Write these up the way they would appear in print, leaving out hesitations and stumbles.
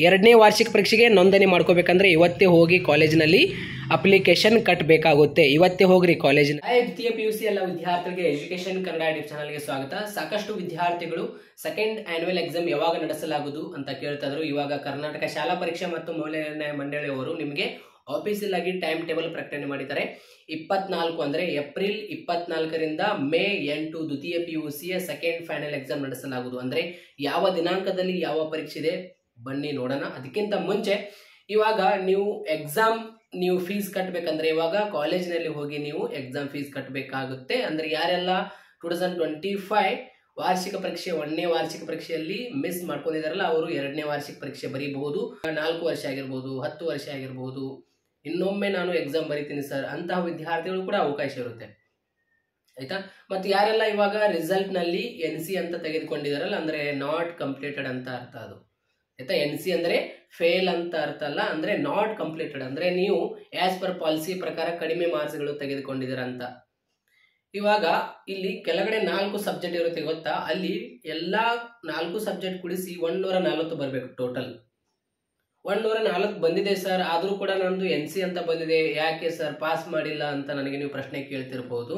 ಎರಡನೇ ವಾರ್ಷಿಕ ಪರೀಕ್ಷೆಗೆ ನೋಂದಣಿ ಮಾಡ್ಕೋಬೇಕಂದ್ರೆ ಇವತ್ತೇ ಹೋಗಿ ಕಾಲೇಜಿನಲ್ಲಿ ಅಪ್ಲಿಕೇಶನ್ ಕಟ್ಟಬೇಕಾಗುತ್ತೆ. ಇವತ್ತೇ ಹೋಗ್ರಿ ಕಾಲೇಜಿನ. ದ್ವಿತೀಯ PUC ಎಲ್ಲ ವಿದ್ಯಾರ್ಥಿಗಳಿಗೆ ಎಜುಕೇಶನ್ ಕನ್ನಡ ಯೂಟ್ಯೂಬ್ ಚಾನಲ್ಗೆ ಸ್ವಾಗತ. ಸಾಕಷ್ಟು ವಿದ್ಯಾರ್ಥಿಗಳು ಸೆಕೆಂಡ್ ಆನ್ಯುವಲ್ ಎಕ್ಸಾಮ್ ಯಾವಾಗ ನಡೆಸಲಾಗುವುದು ಅಂತ ಕೇಳ್ತಾ ಇದ್ರು. ಇವಾಗ ಕರ್ನಾಟಕ ಶಾಲಾ ಪರೀಕ್ಷೆ ಮತ್ತು ಮೌಲ್ಯನಿರ್ಣಯ ಮಂಡಳಿಯವರು ನಿಮಗೆ ಆಫೀಸಿಯಲ್ ಆಗಿ ಟೈಮ್ ಟೇಬಲ್ ಪ್ರಕಟಣೆ ಮಾಡಿದ್ದಾರೆ. 24 ಅಂದ್ರೆ ಏಪ್ರಿಲ್ 24ರಿಂದ ಮೇ 8 ದ್ವಿತೀಯ PUCಯ ಸೆಕೆಂಡ್ ಫೈನಲ್ ಎಕ್ಸಾಮ್ ನಡೆಸಲಾಗುವುದು. ಅಂದ್ರೆ ಯಾವ ದಿನಾಂಕದಲ್ಲಿ ಯಾವ ಪರೀಕ್ಷೆ ಇದೆ ಬನ್ನಿ ನೋಡೋಣ. ಅದಕ್ಕಿಂತ ಮುಂಚೆ ಇವಾಗ ನೀವು ಫೀಸ್ ಕಟ್ಟಬೇಕಂದ್ರೆ ಇವಾಗ ಕಾಲೇಜಿನಲ್ಲಿ ಹೋಗಿ ನೀವು ಎಕ್ಸಾಮ್ ಫೀಸ್ ಕಟ್ಟಬೇಕಾಗುತ್ತೆ. ಅಂದ್ರೆ ಯಾರೆಲ್ಲ 2025 ವಾರ್ಷಿಕ ಪರೀಕ್ಷೆ 1ನೇ ವಾರ್ಷಿಕ ಪರೀಕ್ಷೆಯಲ್ಲಿ ಮಿಸ್ ಮಾಡ್ಕೊಂಡಿದಾರಲ್ಲ ಅವರು 2ನೇ ವಾರ್ಷಿಕ ಪರೀಕ್ಷೆ ಬರೀಬಹುದು. 4 ವರ್ಷ ಆಗಿರ್ಬೋದು, 10 ವರ್ಷ ಆಗಿರ್ಬೋದು, ಇನ್ನೊಮ್ಮೆ ನಾನು ಎಕ್ಸಾಮ್ ಬರೀತೀನಿ ಸರ್ ಅಂತಹ ವಿದ್ಯಾರ್ಥಿಗಳು ಕೂಡ ಅವಕಾಶ ಇರುತ್ತೆ, ಆಯ್ತಾ. ಮತ್ತೆ ಯಾರೆಲ್ಲ ಇವಾಗ ರಿಸಲ್ಟ್ ನಲ್ಲಿ NC ಅಂತ ತೆಗೆದುಕೊಂಡಿದಾರಲ್ಲ, ಅಂದ್ರೆ ನಾಟ್ ಕಂಪ್ಲೀಟೆಡ್ ಅಂತ ಅರ್ಥ ಅದು, ಆಯ್ತಾ. NC ಅಂದ್ರೆ ಫೇಲ್ ಅಂತ ಅರ್ಥ ಅಲ್ಲ, ಅಂದ್ರೆ ನಾಟ್ ಕಂಪ್ಲೀಟೆಡ್ ಅಂದ್ರೆ ನೀವು ಆಸ್ ಪರ್ ಪಾಲಿಸಿ ಪ್ರಕಾರ ಕಡಿಮೆ ಮಾರ್ಕ್ಸ್ಗಳು ತೆಗೆದುಕೊಂಡಿದ್ದೀರ ಅಂತ. ಇವಾಗ ಇಲ್ಲಿ ಕೆಳಗಡೆ 4 ಸಬ್ಜೆಕ್ಟ್ ಇರುತ್ತೆ ಗೊತ್ತಾ, ಅಲ್ಲಿ ಎಲ್ಲಾ 4 ಸಬ್ಜೆಕ್ಟ್ ಕೂಡಿಸಿ 140 ಬರಬೇಕು ಟೋಟಲ್. 140 ಬಂದಿದೆ ಸರ್, ಆದ್ರೂ ಕೂಡ ನಂದು NC ಅಂತ ಬಂದಿದೆ, ಯಾಕೆ ಸರ್ ಪಾಸ್ ಮಾಡಿಲ್ಲ ಅಂತ ನನಗೆ ನೀವು ಪ್ರಶ್ನೆ ಕೇಳ್ತಿರ್ಬೋದು.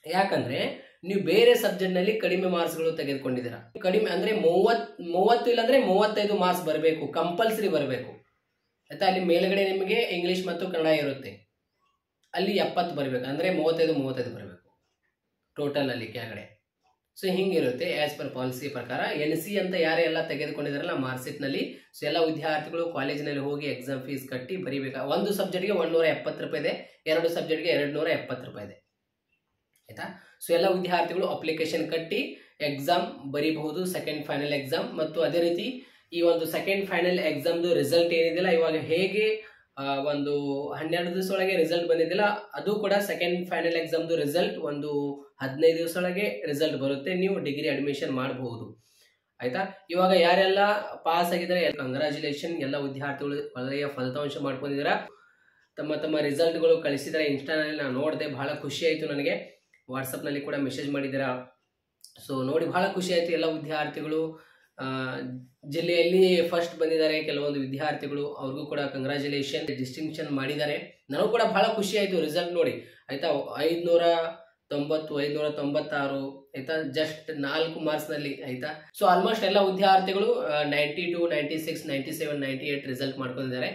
ಯಾಕಂದ್ರೆ ನೀವು ಬೇರೆ ಸಬ್ಜೆಕ್ಟ್ ನಲ್ಲಿ ಕಡಿಮೆ ಮಾರ್ಕ್ಸ್ಗಳು ತೆಗೆದುಕೊಂಡಿದ್ದೀರಾ. ಕಡಿಮೆ ಅಂದ್ರೆ 30 ಇಲ್ಲಾಂದ್ರೆ 35 ಮಾರ್ಕ್ಸ್ ಬರಬೇಕು, ಕಂಪಲ್ಸರಿ ಬರಬೇಕು, ಆಯ್ತಾ. ಅಲ್ಲಿ ಮೇಲ್ಗಡೆ ನಿಮಗೆ ಇಂಗ್ಲಿಷ್ ಮತ್ತು ಕನ್ನಡ ಇರುತ್ತೆ, ಅಲ್ಲಿ 70 ಬರಬೇಕು, ಅಂದ್ರೆ 35 ಬರಬೇಕು ಟೋಟಲ್ ಅಲ್ಲಿ ಕೆಳಗಡೆ. ಸೊ ಹಿಂಗಿರುತ್ತೆ ಆಸ್ ಪರ್ ಪಾಲಿಸಿ ಪ್ರಕಾರ. NC ಅಂತ ಯಾರೆಲ್ಲ ತೆಗೆದುಕೊಂಡಿದಾರಲ್ಲ ಮಾರ್ಕ್ಸ್ ಶೀಟ್ ನಲ್ಲಿ, ಸೊ ಎಲ್ಲ ವಿದ್ಯಾರ್ಥಿಗಳು ಕಾಲೇಜಿನಲ್ಲಿ ಹೋಗಿ ಎಕ್ಸಾಮ್ ಫೀಸ್ ಕಟ್ಟಿ ಬರೀಬೇಕು. ಒಂದು ಸಬ್ಜೆಕ್ಟ್ಗೆ 170 ರೂಪಾಯಿ ಇದೆ, 2 ಸಬ್ಜೆಕ್ಟ್ಗೆ 270 ರೂಪಾಯಿ ಇದೆ, ಆಯ್ತಾ. ಸೊ ಎಲ್ಲ ವಿದ್ಯಾರ್ಥಿಗಳು ಅಪ್ಲಿಕೇಶನ್ ಕಟ್ಟಿ ಎಕ್ಸಾಮ್ ಬರೀಬಹುದು, ಸೆಕೆಂಡ್ ಫೈನಲ್ ಎಕ್ಸಾಮ್. ಮತ್ತು ಅದೇ ರೀತಿ ಈ ಒಂದು ಸೆಕೆಂಡ್ ಫೈನಲ್ ಎಕ್ಸಾಮ್ದು ರಿಸಲ್ಟ್ ಏನಿದೆಯಲ್ಲ, ಇವಾಗ ಹೇಗೆ ಒಂದು 12 ದಿವಸ ಒಳಗೆ ರಿಸಲ್ಟ್ ಬಂದಿದ್ದಿಲ್ಲ, ಅದು ಕೂಡ ಸೆಕೆಂಡ್ ಫೈನಲ್ ಎಕ್ಸಾಮ್ದು ರಿಸಲ್ಟ್ ಒಂದು 15 ದಿವಸ ಒಳಗೆ ರಿಸಲ್ಟ್ ಬರುತ್ತೆ. ನೀವು ಡಿಗ್ರಿ ಅಡ್ಮಿಷನ್ ಮಾಡಬಹುದು, ಆಯ್ತಾ. ಇವಾಗ ಯಾರೆಲ್ಲ ಪಾಸ್ ಆಗಿದ್ದಾರೆ ಕಂಗ್ರಾಚುಲೇಷನ್. ಎಲ್ಲ ವಿದ್ಯಾರ್ಥಿಗಳು ಒಳ್ಳೆಯ ಫಲಿತಾಂಶ ಮಾಡ್ಕೊಂಡಿದ್ದೀರಾ, ತಮ್ಮ ರಿಸಲ್ಟ್ಗಳು ಕಳಿಸಿದರೆ ಇನ್ಸ್ಟಾನಲ್ಲಿ ನಾನು ನೋಡಿದೆ, ಬಹಳ ಖುಷಿ ಆಯಿತು ನನಗೆ. ವಾಟ್ಸಪ್ನಲ್ಲಿ ಕೂಡ ಮೆಸೇಜ್ ಮಾಡಿದ್ದೀರಾ, ಸೊ ನೋಡಿ ಬಹಳ ಖುಷಿ ಆಯಿತು. ಎಲ್ಲ ವಿದ್ಯಾರ್ಥಿಗಳು ಜಿಲ್ಲೆಯಲ್ಲಿ ಫಸ್ಟ್ ಬಂದಿದ್ದಾರೆ, ಕೆಲವೊಂದು ವಿದ್ಯಾರ್ಥಿಗಳು ಅವ್ರಿಗೂ ಕೂಡ ಕಂಗ್ರಾಚುಲೇಷನ್, ಡಿಸ್ಟಿಂಕ್ಷನ್ ಮಾಡಿದ್ದಾರೆ. ನನಗೂ ಕೂಡ ಬಹಳ ಖುಷಿ ಆಯಿತು ರಿಸಲ್ಟ್ ನೋಡಿ, ಆಯ್ತಾ. 590, 596, ಆಯ್ತಾ, ಜಸ್ಟ್ 4 ಮಾರ್ಕ್ಸ್ನಲ್ಲಿ, ಆಯ್ತಾ. ಸೊ ಆಲ್ಮೋಸ್ಟ್ ಎಲ್ಲ ವಿದ್ಯಾರ್ಥಿಗಳು 92, 96, 97, 98 ರಿಸಲ್ಟ್ ಮಾಡ್ಕೊಂಡಿದ್ದಾರೆ,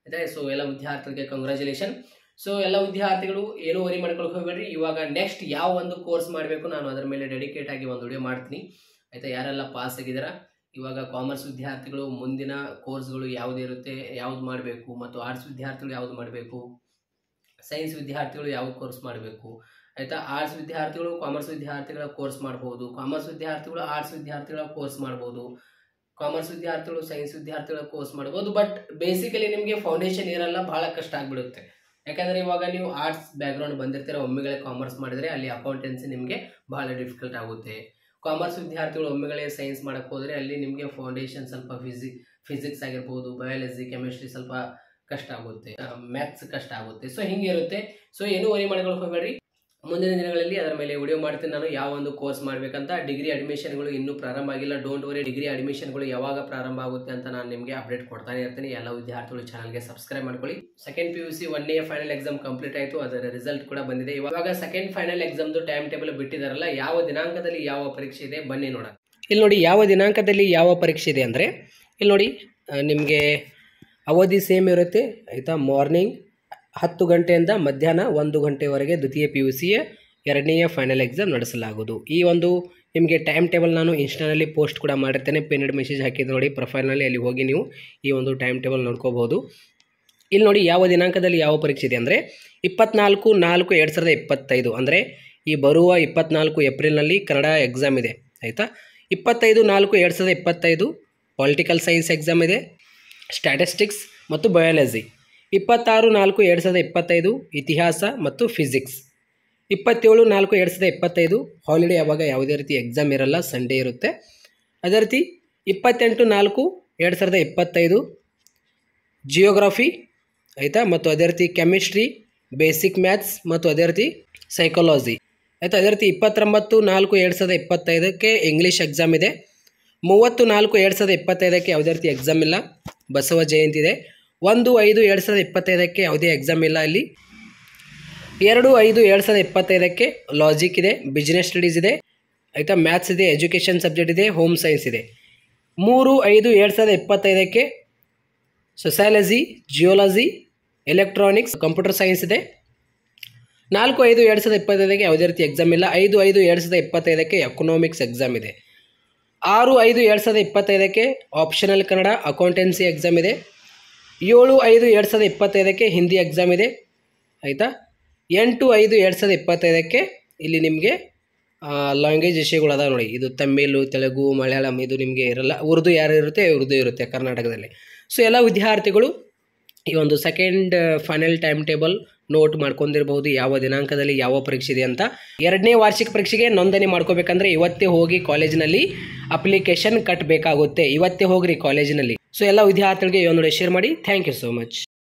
ಆಯ್ತಾ. ಸೊ ಎಲ್ಲ ವಿದ್ಯಾರ್ಥಿಗಳಿಗೆ ಕಂಗ್ರಾಚುಲೇಷನ್. ಸೊ ಎಲ್ಲ ವಿದ್ಯಾರ್ಥಿಗಳು ಏನೂ ವರಿ ಮಾಡ್ಕೊಳಕ್ಕೆ ಹೋಗ್ಬೇಡ್ರಿ. ಇವಾಗ ನೆಕ್ಸ್ಟ್ ಯಾವ ಒಂದು ಕೋರ್ಸ್ ಮಾಡಬೇಕು ನಾನು ಅದರ ಮೇಲೆ ಡೆಡಿಕೇಟ್ ಆಗಿ ಒಂದು ವಿಡಿಯೋ ಮಾಡ್ತೀನಿ, ಆಯ್ತಾ. ಯಾರೆಲ್ಲ ಪಾಸ್ ಆಗಿದಾರ, ಇವಾಗ ಕಾಮರ್ಸ್ ವಿದ್ಯಾರ್ಥಿಗಳು ಮುಂದಿನ ಕೋರ್ಸ್ಗಳು ಯಾವ್ದು ಇರುತ್ತೆ, ಯಾವ್ದು ಮಾಡಬೇಕು, ಮತ್ತು ಆರ್ಟ್ಸ್ ವಿದ್ಯಾರ್ಥಿಗಳು ಯಾವ್ದು ಮಾಡಬೇಕು, ಸೈನ್ಸ್ ವಿದ್ಯಾರ್ಥಿಗಳು ಯಾವ ಕೋರ್ಸ್ ಮಾಡಬೇಕು, ಆಯ್ತಾ. ಆರ್ಟ್ಸ್ ವಿದ್ಯಾರ್ಥಿಗಳು ಕಾಮರ್ಸ್ ವಿದ್ಯಾರ್ಥಿಗಳ ಕೋರ್ಸ್ ಮಾಡ್ಬೋದು, ಕಾಮರ್ಸ್ ವಿದ್ಯಾರ್ಥಿಗಳು ಆರ್ಟ್ಸ್ ವಿದ್ಯಾರ್ಥಿಗಳ ಕೋರ್ಸ್ ಮಾಡ್ಬೋದು, ಕಾಮರ್ಸ್ ವಿದ್ಯಾರ್ಥಿಗಳು ಸೈನ್ಸ್ ವಿದ್ಯಾರ್ಥಿಗಳ ಕೋರ್ಸ್ ಮಾಡ್ಬೋದು. ಬಟ್ ಬೇಸಿಕಲಿ ನಿಮಗೆ ಫೌಂಡೇಶನ್ ಇರಲ್ಲ, ಬಹಳ ಕಷ್ಟ ಆಗ್ಬಿಡುತ್ತೆ. ಯಾಕಂದ್ರೆ ಇವಾಗ ನೀವು ಆರ್ಟ್ಸ್ ಬ್ಯಾಕ್ಗ್ರೌಂಡ್ ಬಂದಿರ್ತೀರ, ಒಮ್ಮೆಗಳೇ ಕಾಮರ್ಸ್ ಮಾಡಿದ್ರೆ ಅಲ್ಲಿ ಅಕೌಂಟೆನ್ಸಿ ನಿಮಗೆ ಬಹಳ ಡಿಫಿಕಲ್ಟ್ ಆಗುತ್ತೆ. ಕಾಮರ್ಸ್ ವಿದ್ಯಾರ್ಥಿಗಳು ಒಮ್ಮೆಗಳೇ ಸೈನ್ಸ್ ಮಾಡಕ್ಕೆ ಹೋದರೆ ಅಲ್ಲಿ ನಿಮಗೆ ಫೌಂಡೇಶನ್ ಸ್ವಲ್ಪ ಫಿಸಿಕ್ಸ್ ಆಗಿರ್ಬೋದು, ಬಯಾಲಜಿ, ಕೆಮಿಸ್ಟ್ರಿ ಸ್ವಲ್ಪ ಕಷ್ಟ ಆಗುತ್ತೆ, ಮ್ಯಾಥ್ಸ್ ಕಷ್ಟ ಆಗುತ್ತೆ. ಸೊ ಹಿಂಗಿರುತ್ತೆ. ಸೊ ಏನೂ ವರಿ ಮಾಡ್ಕೊಳಕ್ಕೆ ಹೋಗಬೇಡ್ರಿ, ಮುಂದಿನ ದಿನಗಳಲ್ಲಿ ಅದರ ಮೇಲೆ ವಿಡಿಯೋ ಮಾಡ್ತೀನಿ ನಾನು, ಯಾವ ಒಂದು ಕೋರ್ಸ್ ಮಾಡಬೇಕಂತ. ಡಿಗ್ರಿ ಅಡ್ಮಿಷನ್ಗಳು ಇನ್ನೂ ಪ್ರಾರಂಭ ಆಗಿಲ್ಲ, ಡೋಂಟ್ ವರಿ. ಡಿಗ್ರಿ ಅಡ್ಮಿಷನ್ಗಳು ಯಾವಾಗ ಪ್ರಾರಂಭ ಆಗುತ್ತೆ ಅಂತ ನಾನು ನಿಮಗೆ ಅಪ್ಡೇಟ್ ಕೊಡ್ತಾನೆ ಇರ್ತೀನಿ. ಎಲ್ಲ ವಿದ್ಯಾರ್ಥಿಗಳು ಚಾನಲ್ಗೆ ಸಬ್ಸ್ಕ್ರೈಬ್ ಮಾಡ್ಕೊಳ್ಳಿ. ಸೆಕೆಂಡ್ PUC 1ನೇ ಫೈನಲ್ ಎಕ್ಸಾಮ್ ಕಂಪ್ಲೀಟ್ ಆಯಿತು, ಅದರ ರಿಸಲ್ಟ್ ಕೂಡ ಬಂದಿದೆ. ಇವಾಗ ಸೆಕೆಂಡ್ ಫೈನಲ್ ಎಕ್ಸಾಮ್ದು ಟೈಮ್ ಟೇಬಲ್ ಬಿಟ್ಟಿದಾರಲ್ಲ, ಯಾವ ದಿನಾಂಕದಲ್ಲಿ ಯಾವ ಪರೀಕ್ಷೆ ಇದೆ ಬನ್ನಿ ನೋಡೋಣ. ಇಲ್ಲಿ ನೋಡಿ ಯಾವ ದಿನಾಂಕದಲ್ಲಿ ಯಾವ ಪರೀಕ್ಷೆ ಇದೆ ಅಂದರೆ, ಇಲ್ಲಿ ನೋಡಿ ನಿಮಗೆ ಅವಧಿ ಸೇಮ್ ಇರುತ್ತೆ, ಆಯಿತಾ. ಮಾರ್ನಿಂಗ್ 10 ಗಂಟೆಯಿಂದ ಮಧ್ಯಾಹ್ನ 1 ಗಂಟೆವರೆಗೆ ದ್ವಿತೀಯ PUCಯ 2ನೇ ಫೈನಲ್ ಎಕ್ಸಾಮ್ ನಡೆಸಲಾಗುವುದು. ಈ ಒಂದು ನಿಮಗೆ ಟೈಮ್ ಟೇಬಲ್ ನಾನು ಇನ್ಸ್ಟಾನಲ್ಲಿ ಪೋಸ್ಟ್ ಕೂಡ ಮಾಡಿರ್ತೇನೆ, ಪಿನ್ಡ್ ಮೆಸೇಜ್ ಹಾಕಿದ್ದು ನೋಡಿ ಪ್ರೊಫೈಲ್ನಲ್ಲಿ, ಅಲ್ಲಿ ಹೋಗಿ ನೀವು ಈ ಒಂದು ಟೈಮ್ ಟೇಬಲ್ ನೋಡ್ಕೋಬಹುದು. ಇಲ್ಲಿ ನೋಡಿ ಯಾವ ದಿನಾಂಕದಲ್ಲಿ ಯಾವ ಪರೀಕ್ಷೆ ಇದೆ ಅಂದರೆ 24/4/2025, ಅಂದರೆ ಈ ಬರುವ 24 ಏಪ್ರಿಲ್ನಲ್ಲಿ ಕನ್ನಡ ಎಕ್ಸಾಮ್ ಇದೆ, ಆಯಿತಾ. 25/4/2025 ಪೊಲಿಟಿಕಲ್ ಸೈನ್ಸ್ ಎಕ್ಸಾಮ್ ಇದೆ, ಸ್ಟ್ಯಾಟಿಸ್ಟಿಕ್ಸ್ ಮತ್ತು ಬಯಾಲಜಿ. 26/4/2025 ಇತಿಹಾಸ ಮತ್ತು ಫಿಸಿಕ್ಸ್. 27/4/2025 ಹಾಲಿಡೇ, ಆವಾಗ ಯಾವುದೇ ರೀತಿ ಎಕ್ಸಾಮ್ ಇರಲ್ಲ, ಸಂಡೇ ಇರುತ್ತೆ. ಅದೇ ರೀತಿ 28/4/2025 ಜಿಯೋಗ್ರಫಿ, ಆಯಿತಾ. ಮತ್ತು ಅದೇ ರೀತಿ ಕೆಮಿಸ್ಟ್ರಿ, ಬೇಸಿಕ್ ಮ್ಯಾಥ್ಸ್ ಮತ್ತು ಅದೇ ರೀತಿ ಸೈಕಾಲಜಿ, ಆಯಿತಾ. ಅದೇ ರೀತಿ 29/4/2025ಕ್ಕೆ ಇಂಗ್ಲೀಷ್ ಎಕ್ಸಾಮ್ ಇದೆ. 30/4/2025 ಯಾವುದೇ ರೀತಿ ಎಕ್ಸಾಮ್ ಇಲ್ಲ. ಬಸವ ಜಯಂತಿ ಇದೆ. 1/5/2025 ಯಾವುದೇ ಎಕ್ಸಾಮ್ ಇಲ್ಲ. ಇಲ್ಲಿ 2/5/2025 ಲಾಜಿಕ್ ಇದೆ, ಬಿಸ್ನೆಸ್ ಸ್ಟಡೀಸ್ ಇದೆ, ಆಯಿತಾ, ಮ್ಯಾಥ್ಸ್ ಇದೆ, ಎಜುಕೇಷನ್ ಸಬ್ಜೆಕ್ಟ್ ಇದೆ, ಹೋಮ್ ಸೈನ್ಸ್ ಇದೆ. 3/5/2025 ಸೊಸ್ಯಾಲಜಿ, ಜಿಯೋಲಜಿ, ಎಲೆಕ್ಟ್ರಾನಿಕ್ಸ್, ಕಂಪ್ಯೂಟರ್ ಸೈನ್ಸ್ ಇದೆ. 4/5/2025 ಯಾವುದೇ ರೀತಿ ಎಕ್ಸಾಮ್ ಇಲ್ಲ. 5/5/2025 ಎಕನಾಮಿಕ್ಸ್ ಎಕ್ಸಾಮ್ ಇದೆ. 6/5/2025 ಆಪ್ಷನಲ್ ಕನ್ನಡ ಅಕೌಂಟೆನ್ಸಿ ಎಕ್ಸಾಮ್ ಇದೆ. 7/5/2025 ಹಿಂದಿ ಎಕ್ಸಾಮ್ ಇದೆ, ಆಯಿತಾ. 8/5/2025 ಇಲ್ಲಿ ನಿಮಗೆ ಲ್ಯಾಂಗ್ವೇಜ್ ವಿಷಯಗಳು ಅದಾವೆ ನೋಡಿ. ಇದು ತಮಿಳು, ತೆಲುಗು, ಮಲಯಾಳಂ ಇದು ನಿಮಗೆ ಇರಲ್ಲ. ಉರ್ದು ಯಾರು ಇರುತ್ತೆ, ಉರ್ದು ಇರುತ್ತೆ ಕರ್ನಾಟಕದಲ್ಲಿ. ಸೊ ಎಲ್ಲ ವಿದ್ಯಾರ್ಥಿಗಳು ಈ ಒಂದು second final time table note ಮಾಡ್ಕೊಂಡಿರ್ಬೋದು, ಯಾವ ದಿನಾಂಕದಲ್ಲಿ ಯಾವ ಪರೀಕ್ಷೆ ಇದೆ ಅಂತ. 2ನೇ ವಾರ್ಷಿಕ ಪರೀಕ್ಷೆಗೆ ನೋಂದಣಿ ಮಾಡ್ಕೋಬೇಕಂದ್ರೆ ಇವತ್ತೇ ಹೋಗಿ ಕಾಲೇಜಿನಲ್ಲಿ ಅಪ್ಲಿಕೇಶನ್ ಕಟ್ಟಬೇಕಾಗುತ್ತೆ. ಇವತ್ತೇ ಹೋಗ್ರಿ ಕಾಲೇಜಿನಲ್ಲಿ. ಸೊ ಎಲ್ಲ ವಿದ್ಯಾರ್ಥಿಗಳಿಗೆ ಈ ಒಂದು ಶೇರ್ ಮಾಡಿ. Thank you so much.